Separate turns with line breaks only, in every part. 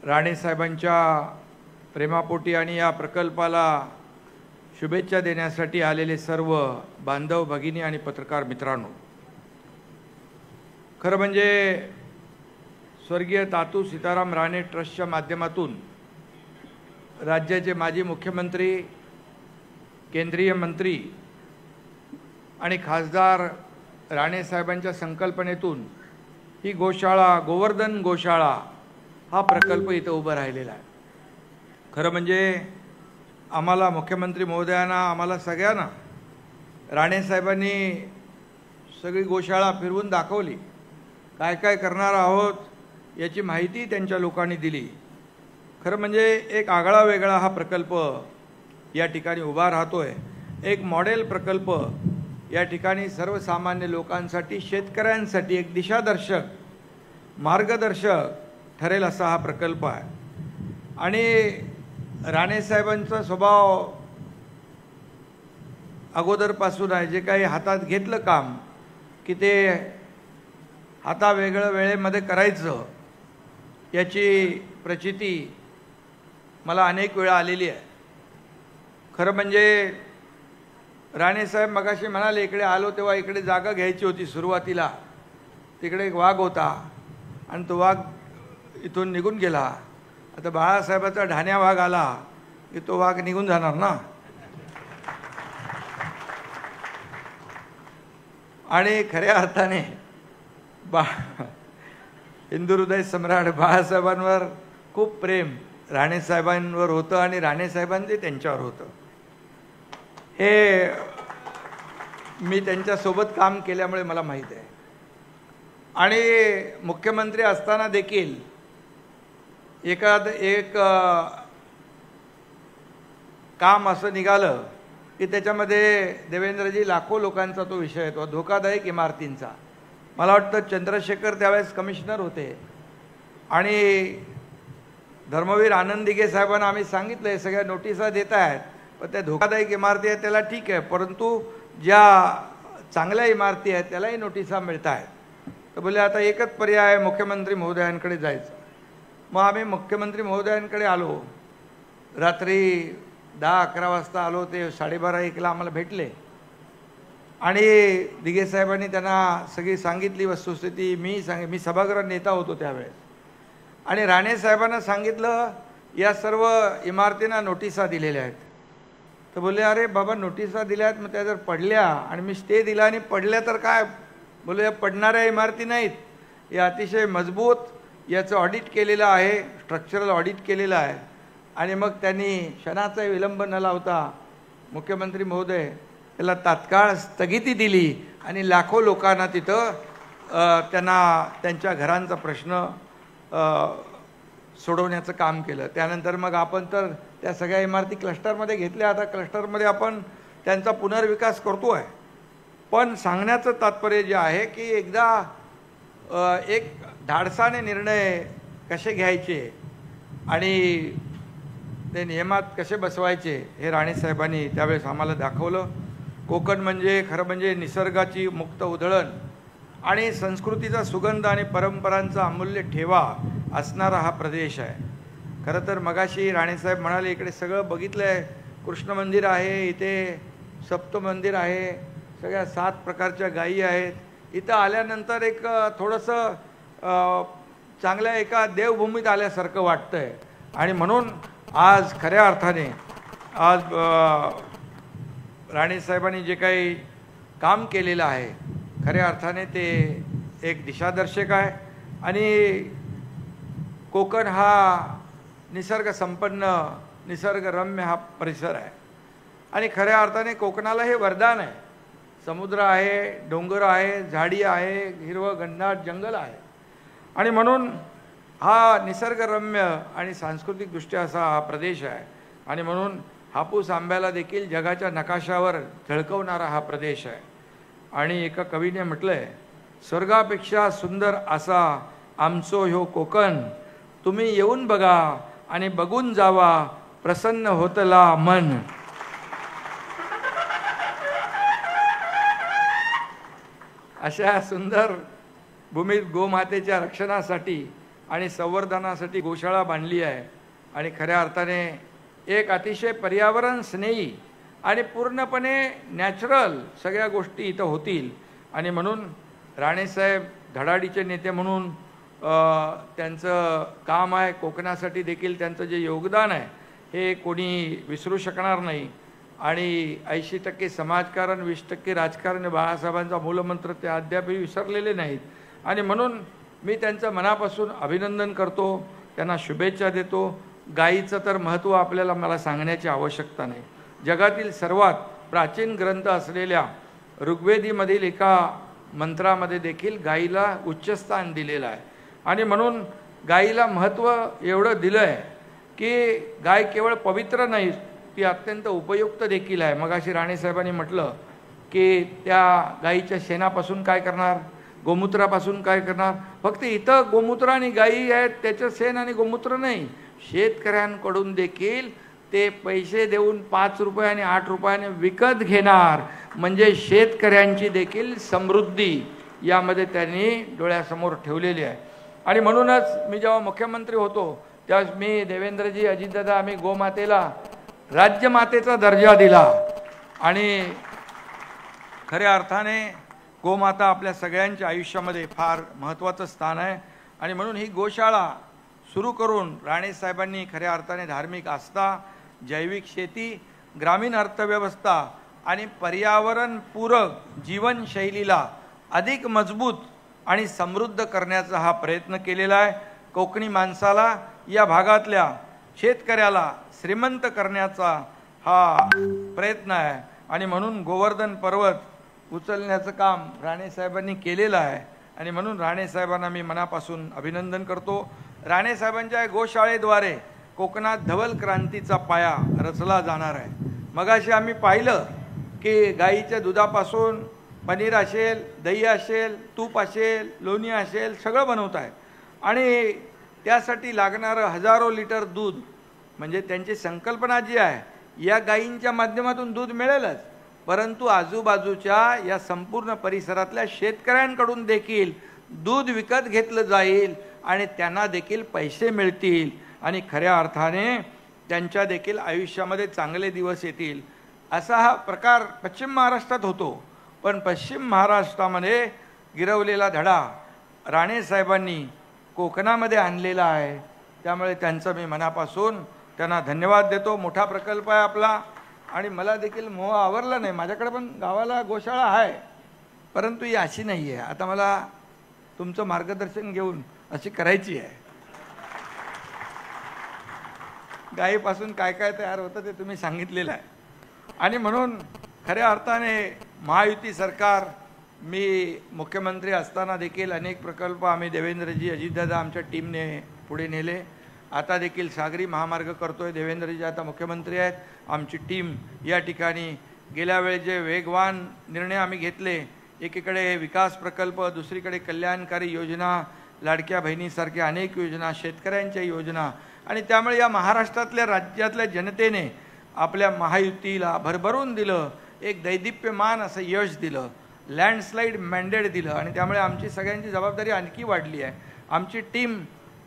राणे साहेबांच्या प्रेमापोटी आणि या प्रकल्पाला शुभेच्छा देण्यासाठी आलेले सर्व बांधव भगिनी आणि पत्रकार मित्रांनो, खरं म्हणजे स्वर्गीय तातू सीताराम राणे ट्रस्टच्या माध्यमातून राज्याचे माजी मुख्यमंत्री, केंद्रीय मंत्री आणि खासदार राणे साहेबांच्या संकल्पनेतून ही गोशाळा, गोवर्धन गोशाळा हा प्रकल्प इथं उभा राहिलेला आहे। खरं म्हणजे आम्हाला मुख्यमंत्री महोदयांना, आम्हाला सगळ्यांना राणे साहेबांनी सगळी गोशाळा फिरवून दाखवली, काय काय करणार आहोत याची माहिती त्यांच्या लोकांनी दिली। खरं म्हणजे एक आगळा वेगळा हा प्रकल्प या ठिकाणी उभा राहतोय। एक मॉडेल प्रकल्प या ठिकाणी सर्वसामान्य लोकांसाठी, शेतकऱ्यांसाठी एक दिशादर्शक, मार्गदर्शक ठरेल असा हा प्रकल्प आहे। आणि राणे साहेबांचा स्वभाव अगोदरपासून आहे, जे काही हातात घेतलं काम की ते हातावेगळं वेळेमध्ये करायचं याची प्रचिती मला अनेक वेळा आलेली आहे। खरं म्हणजे राणे साहेब मगाशी म्हणाले, इकडे आलो तेव्हा इकडे जागा घ्यायची होती सुरुवातीला, तिकडे एक वाघ होता आणि तो वाघ इथून निघून गेला। आता बाळासाहेबाचा ढाण्या वाघ आला की तो वाघ निघून जाणार ना। आणि खऱ्या अर्थाने हिंदू हृदय सम्राट बाळासाहेबांवर खूप प्रेम राणे साहेबांवर होतं आणि राणे साहेबांचे त्यांच्यावर होतं। हे मी त्यांच्यासोबत काम केल्यामुळे मला माहीत आहे। आणि मुख्यमंत्री असताना देखील एक काम असं निघालं की त्याच्यामध्ये देवेंद्रजी लाखो लोकांचा तो विषय तो धोकादायक इमारतींचा। मला वाटतं चंद्रशेखर त्यावेळेस कमिशनर होते आणि धर्मवीर आनंद दिघे साहेबांना आम्ही सांगितलं हे सगळ्या नोटिसा देत आहेत, पण त्या धोकादायक इमारती आहेत त्याला ठीक आहे, परंतु ज्या चांगल्या इमारती आहेत त्यालाही नोटिसा मिळत आहेत। तर बोलले आता एकच पर्याय आहे, मुख्यमंत्री महोदयांकडे जायचं। मग आम्ही मुख्यमंत्री महोदयांकडे आलो, रात्री 10-11 वाजता आलो, ते 12:30-1ला आम्हाला भेटले आणि दिघे साहेबांनी त्यांना सगळी सांगितली वस्तुस्थिती। मी सभागृह नेता होतो त्यावेळेस आणि राणे साहेबांना सांगितलं या सर्व इमारतींना नोटिसा दिलेल्या आहेत। तर बोलले अरे बाबा नोटिसा दिल्या आहेत, मग त्या जर पडल्या आणि मी स्टे दिला आणि पडल्या तर काय? बोले पडणाऱ्या इमारती नाहीत, या अतिशय मजबूत, याचं ऑडिट केलेलं आहे, स्ट्रक्चरल ऑडिट केलेलं आहे। आणि मग त्यांनी क्षणाचाही विलंब न लावता मुख्यमंत्री महोदय त्याला तात्काळ स्थगिती दिली आणि लाखो लोकांना तिथं त्यांना त्यांच्या घरांचा प्रश्न सोडवण्याचं काम केलं। त्यानंतर मग आपण तर त्या सगळ्या इमारती क्लस्टरमध्ये घेतल्या, आता क्लस्टरमध्ये आपण त्यांचा पुनर्विकास करतो आहे। पण सांगण्याचं तात्पर्य जे आहे की एकदा एक धाडसाने निर्णय कसे घ्यायचे आणि ते नियमात कसे बसवायचे हे राणे साहेबांनी त्यावेळेस आम्हाला दाखवलं। कोकण म्हणजे खरं म्हणजे निसर्गाची मुक्त उधळण आणि संस्कृतीचा सुगंध आणि परंपरांचा अमूल्य ठेवा असणारा हा प्रदेश आहे। खरं तर मगाशी राणे साहेब म्हणाले इकडे सगळं बघितलं आहे, कृष्ण मंदिर आहे, इथे सप्त मंदिर आहे, सगळ्या 7 प्रकारच्या गायी आहेत। इथं आल्यानंतर एक थोडंसं चांगल्या एका देवभूमीत आल्यासारखं वाटतंय आणि म्हणून आज खऱ्या अर्थाने आज राणे साहेबांनी जे काही काम केलेलं आहे खऱ्या अर्थाने ते एक दिशादर्शक आहे। आणि कोकण हा निसर्ग संपन्न, निसर्गरम्य हा परिसर आहे आणि खऱ्या अर्थाने कोकणाला हे वरदान आहे। समुद्र आहे, डोंगर आहे, झाडी आहे, हिरवं घनदाट जंगल आहे आणि म्हणून हा निसर्गरम्य आणि सांस्कृतिकदृष्ट्या असा हा प्रदेश आहे आणि म्हणून हापूस आंब्याला देखील जगाच्या नकाशावर झळकवणारा हा प्रदेश आहे। आणि एका कवीने म्हटलंय, स्वर्गापेक्षा सुंदर असा आमचो ह्यो कोकण, तुम्ही येऊन बघा आणि बघून जावा, प्रसन्न होतला मन। अशा सुंदर भूमीत गोमातेच्या रक्षणासाठी आणि संवर्धनासाठी गोशाळा बांधली आहे आणि खऱ्या अर्थाने एक अतिशय पर्यावरण स्नेही आणि पूर्णपणे नॅचरल सगळ्या गोष्टी इथं होतील. आणि म्हणून राणेसाहेब धडाडीचे नेते म्हणून त्यांचं काम आहे, कोकणासाठी देखील त्यांचं जे योगदान आहे हे कोणी विसरू शकणार नाही. आणि 80% समाजकारण 20% राजकारण बाळासाहेबांचा मूलमंत्र ते अद्यापही विसरलेले नाहीत. आणि म्हणून मी त्यांचं मनापासून अभिनंदन करतो, त्यांना शुभेच्छा देतो. गायीचं तर महत्त्व आपल्याला मला सांगण्याची आवश्यकता नाही. जगातील सर्वात प्राचीन ग्रंथ असलेल्या ऋग्वेदीमधील एका मंत्रामध्ये देखील गायीला उच्चस्थान दिलेलं आहे. आणि म्हणून गायीला महत्त्व एवढं दिलं आहे की गाय केवळ पवित्र नाही, ती अत्यंत उपयुक्त देखील आहे. मगाशी राणेसाहेबांनी म्हटलं की त्या गायीच्या शेणापासून काय करणार, गोमूत्रापासून काय करणार. फक्त इथं गोमूत्र आणि गायी आहेत त्याचं शेण आणि गोमूत्र नाही, शेतकऱ्यांकडून देखील ते पैसे देऊन 5 रुपये आणि 8 रुपयाने विकत घेणार. म्हणजे शेतकऱ्यांची देखील समृद्धी यामध्ये त्यांनी डोळ्यासमोर ठेवलेली आहे. आणि म्हणूनच मी जेव्हा मुख्यमंत्री होतो त्यावेळेस मी देवेंद्रजी अजितदादा आम्ही गोमातेला राज्यमातेचा दर्जा दिला. आणि खऱ्या अर्थाने गोमाता आपल्या सगळ्यांच्या आयुष्यामध्ये फार महत्त्वाचं स्थान आहे. आणि म्हणून ही गोशाळा सुरू करून राणेसाहेबांनी खऱ्या अर्थाने धार्मिक आस्था, जैविक शेती, ग्रामीण अर्थव्यवस्था आणि पर्यावरणपूरक जीवनशैलीला अधिक मजबूत आणि समृद्ध करण्याचा हा प्रयत्न केलेला आहे. कोकणी माणसाला, या भागातल्या शेतकऱ्याला श्रीमंत करण्याचा हा प्रयत्न आहे. आणि म्हणून गोवर्धन पर्वत उचलण्याचं काम राणेसाहेबांनी केलेलं आहे. आणि म्हणून राणेसाहेबांना मी मनापासून अभिनंदन करतो. राणेसाहेबांच्या गोशाळेद्वारे कोकणात धवल क्रांतीचा पाया रचला जाणार आहे. मगाशी आम्ही पाहिलं की गाईच्या दुधापासून पनीर असेल, दही असेल, तूप असेल, लोणी असेल, सगळं बनवत आहे. आणि त्यासाठी लागणारं हजारो लिटर दूध, म्हणजे त्यांची संकल्पना जी आहे या गायींच्या माध्यमातून दूध मिळेलच, परंतु आजूबाजूच्या या संपूर्ण परिसरातल्या शेतकऱ्यांकडून देखील दूध विकत घेतलं जाईल आणि त्यांना देखील पैसे मिळतील आणि खऱ्या अर्थाने त्यांच्या देखील आयुष्यामध्ये चांगले दिवस येतील. असा हा प्रकार पश्चिम महाराष्ट्रात होतो. पण पश्चिम महाराष्ट्रामध्ये गिरवलेला धडा राणेसाहेबांनी कोकणामध्ये आणलेला आहे. त्यामुळे त्यांचं मी मनापासून त्यांना धन्यवाद देतो. मोठा प्रकल्प आहे आपला आणि मला देखील मोह आवरला नाही. माझ्याकडे पण गावाला गोशाळा आहे, परंतु ही अशी नाही आहे. आता मला तुमचं मार्गदर्शन घेऊन अशी करायची आहे. गायीपासून काय काय तयार होतं ते तुम्ही सांगितलेलं आहे. आणि म्हणून खऱ्या अर्थाने महायुती सरकार, मी मुख्यमंत्री असताना देखील अनेक प्रकल्प आम्ही देवेंद्रजी अजितदादा आमच्या टीमने पुढे नेले. आता देखील सागरी महामार्ग करतोय. देवेंद्रजी आता मुख्यमंत्री आहेत, आमची टीम या ठिकाणी गेल्या वेळी जे वेगवान निर्णय आम्ही घेतले, एकीकडे विकास प्रकल्प, दुसरीकडे कल्याणकारी योजना, लाडक्या बहिणीसारख्या अनेक योजना, शेतकऱ्यांच्या योजना, आणि त्यामुळे या महाराष्ट्रातल्या राज्यातल्या जनतेने आपल्या महायुतीला भरभरून दिलं, एक दैदिप्यमान असं यश दिलं, लँडस्लाईड मॅन्डेट दिलं. आणि त्यामुळे आमची सगळ्यांची जबाबदारी आणखी वाढली आहे. आमची टीम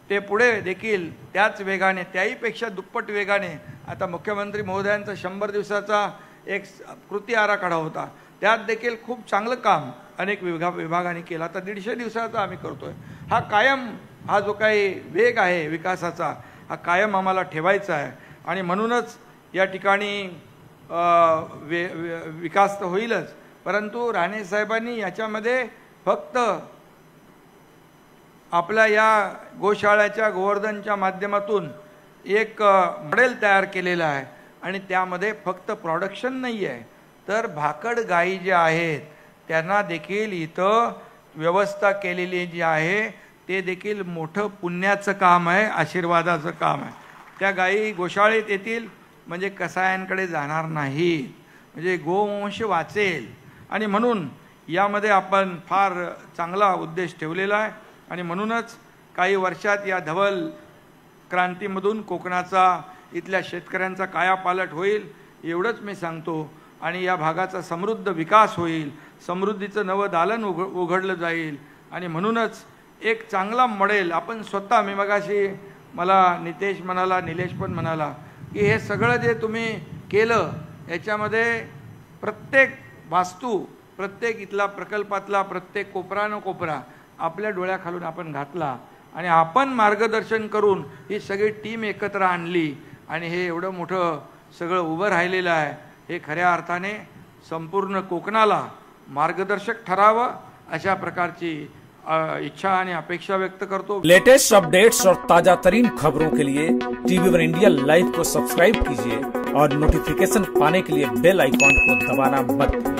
ते पुढे देखील त्याच वेगाने, त्याहीपेक्षा दुप्पट वेगाने, आता मुख्यमंत्री महोदयांचा 100 दिवसाचा एक कृती आराखडा होता, त्यात देखील खूप चांगलं काम अनेक विभागाने केलं. आता 150 दिवसाचा आम्ही करतोय. हा कायम, हा जो काही वेग आहे विकासाचा, हा कायम आम्हाला ठेवायचा आहे. आणि म्हणूनच या ठिकाणी विकास तर होईलच, परंतु राणेसाहेबांनी याच्यामध्ये फक्त आपल्या या गोशाळ्याच्या गोवर्धनच्या माध्यमातून एक मॉडेल तयार केलेलं आहे. आणि त्यामध्ये फक्त प्रोडक्शन नाही आहे, तर भाकड गायी ज्या आहेत त्यांना देखील इथं व्यवस्था केलेली जी आहे ते देखील मोठं पुण्याचं काम आहे, आशीर्वादाचं काम आहे. त्या गायी गोशाळेत येतील म्हणजे कसायांकडे जाणार नाहीत, म्हणजे गोवंश वाचेल. आणि म्हणून यामध्ये आपण फार चांगला उद्देश ठेवलेला आहे. आणि म्हणूनच काही वर्षात या धवल क्रांतीमधून कोकणाचा, इथल्या शेतकऱ्यांचा कायापालट होईल एवढंच मी सांगतो. आणि या भागाचा समृद्ध विकास होईल, समृद्धीचं नवं दालन उघडलं जाईल. आणि म्हणूनच एक चांगला मॉडेल आपण स्वतः, मी मगाशी मला नितेश म्हणाला, निलेश पण म्हणाला की हे सगळं जे तुम्ही केलं याच्यामध्ये प्रत्येक वास्तू, प्रत्येक इथला प्रकल्पातला प्रत्येक कोपरा न कोपरा आपल्या डोळ्याखालून आपण घातला आणि आपण मार्गदर्शन करून ही सगळी टीम एकत्र आणली आणि हे एवढं मोठं सगळं उभं राहिलेलं आहे. हे खऱ्या अर्थाने संपूर्ण कोकणाला मार्गदर्शक ठरावं अशा प्रकारची इच्छा आणि अपेक्षा व्यक्त करतो.
लेटेस्ट अपडेट्स और ताजा तरीन खबरों के लिए TV1 इंडिया लाइव को सब्सक्राइब कीजिए और नोटिफिकेशन पाने के लिए बेल आइकॉन को दबाना मत भूलिए.